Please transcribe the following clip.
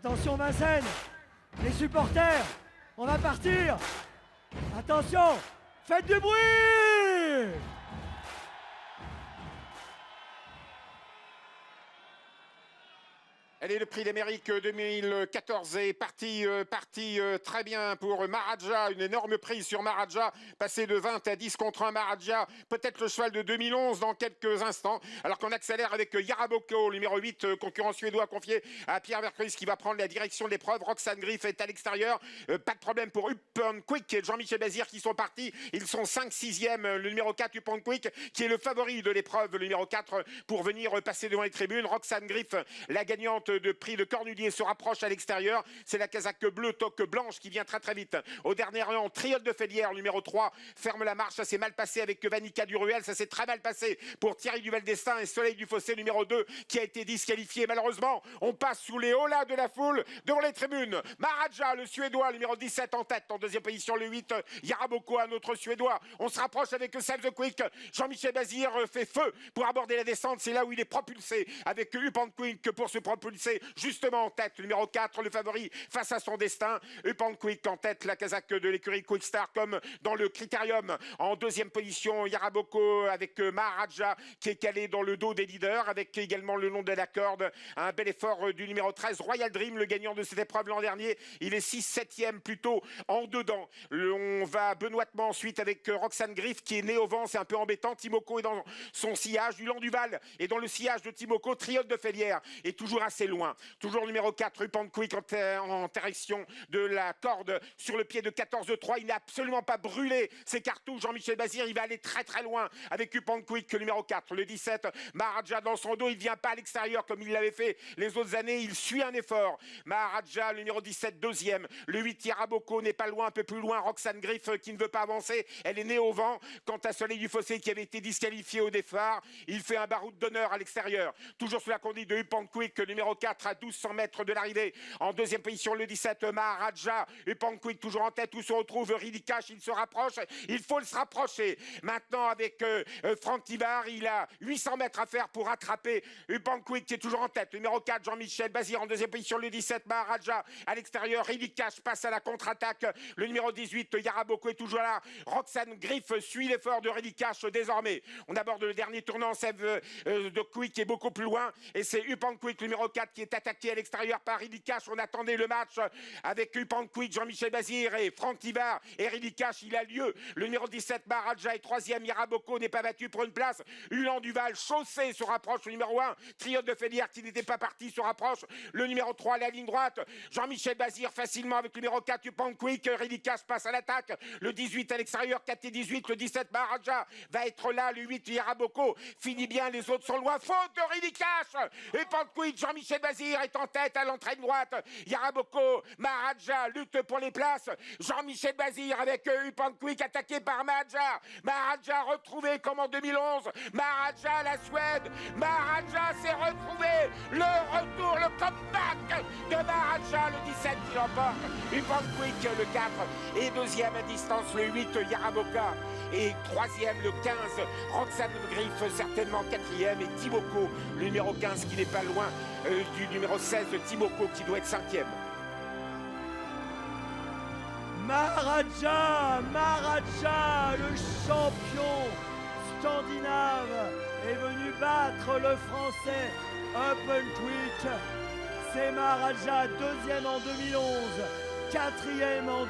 Attention Vincennes, les supporters, on va partir. Attention, faites du bruit. Allez, le prix d'Amérique 2014 est parti très bien pour Maharaja. Une énorme prise sur Maharaja, passé de 20 à 10 contre 1 Maharaja. Peut-être le cheval de 2011 dans quelques instants. Alors qu'on accélère avec Yaraboko, numéro 8, concurrent suédois confié à Pierre Vercruysse qui va prendre la direction de l'épreuve. Roxane Griff est à l'extérieur. Pas de problème pour Upon Quick et Jean-Michel Bazir qui sont partis. Ils sont 5-6e. Le numéro 4, Upon Quick, qui est le favori de l'épreuve, le numéro 4, pour venir passer devant les tribunes. Roxane Griff, la gagnante de prix de Cornulier, se rapproche à l'extérieur. C'est la casaque bleue toque blanche qui vient très très vite. Au dernier rang, Triote de Félière, numéro 3, ferme la marche. Ça s'est mal passé avec Vanica Duruel. Ça s'est très mal passé pour Thierry Duval d'Estaing et Soleil du Fossé, numéro 2, qui a été disqualifié. Malheureusement, on passe sous les holas de la foule devant les tribunes. Maharaja, le Suédois, numéro 17 en tête. En deuxième position, le 8, Yaraboko, un autre Suédois. On se rapproche avec Save the Quick. Jean-Michel Bazir fait feu pour aborder la descente. C'est là où il est propulsé avec Upon Quick pour se propulser justement en tête. Le numéro 4, le favori face à son destin. Upon Quick en tête, la casaque de l'écurie Quickstar comme dans le critérium. En deuxième position, Yaraboko avec Maharaja qui est calé dans le dos des leaders avec également le long de la corde. Un bel effort du numéro 13, Royal Dream, le gagnant de cette épreuve l'an dernier. Il est 6-7e plutôt en dedans. On va benoîtement ensuite avec Roxane Griff qui est né au vent, c'est un peu embêtant. Timoko est dans son sillage. Dulan Duval est dans le sillage de Timoko. Triote de Félière est toujours assez loin. Toujours numéro 4, Upon Quick en direction de la corde sur le pied de 14-3. Il n'a absolument pas brûlé ses cartouches. Jean-Michel Bazir, il va aller très très loin avec Upon Quick, le numéro 4. Le 17, Maharaja dans son dos. Il ne vient pas à l'extérieur comme il l'avait fait les autres années. Il suit un effort. Maharaja, le numéro 17, deuxième. Le 8, Yaraboko n'est pas loin, un peu plus loin. Roxane Griff qui ne veut pas avancer. Elle est née au vent. Quant à Soleil du Fossé qui avait été disqualifié au départ, il fait un baroud d'honneur à l'extérieur. Toujours sous la conduite de Upon Quick, le numéro 4 à 1200 mètres de l'arrivée. En deuxième position, le 17, Maharaja. Upon Quick toujours en tête où se retrouve Ridley Cash. Il se rapproche. Il faut se rapprocher. Maintenant avec Franck Tivard, il a 800 mètres à faire pour rattraper Upon Quick qui est toujours en tête. Le numéro 4, Jean-Michel Bazir en deuxième position. Le 17, Maharaja à l'extérieur. Ridley Cash passe à la contre-attaque. Le numéro 18, Yaraboko est toujours là. Roxane Griff suit l'effort de Ridley Cash désormais. On aborde le dernier tournant. Save de Quick qui est beaucoup plus loin. Et c'est Upon Quick, numéro 4, qui est attaqué à l'extérieur par Ridley Cash. On attendait le match avec Upon Quick, Jean-Michel Bazir et Franck Tivard et Ridley Cash. Il a lieu. Le numéro 17, Maharaja est troisième. Yaraboko n'est pas battu pour une place. Ulan Duval, Chaussé se rapproche. Le numéro 1, Triote de Félière qui n'était pas parti se rapproche. Le numéro 3, la ligne droite. Jean-Michel Bazir facilement avec le numéro 4, Upon Quick. Ridley Cash passe à l'attaque. Le 18 à l'extérieur, 4 et 18. Le 17, Maharaja va être là. Le 8, Yaraboko finit bien. Les autres sont loin. Faute de Ridley Cash. Upon Quick, Jean-Michel Bazir est en tête à l'entraîne droite. Yaraboko, Maharaja lutte pour les places. Jean-Michel Bazir avec Upon Quick attaqué par Maharaja. Maharaja retrouvé comme en 2011. Maharaja, la Suède. Maharaja s'est retrouvé. Le retour, le comeback de Maharaja, le 17 qui l'emporte. Upon Quick, le 4. Et deuxième à distance, le 8, Yaraboka. Et troisième, le 15, Roxane Griff, certainement quatrième. Et Timoko, le numéro 15 qui n'est pas loin du numéro 16, Timoko qui doit être cinquième. Maharaja, le champion scandinave, est venu battre le français Upon Quick. C'est Maharaja, deuxième en 2011, quatrième en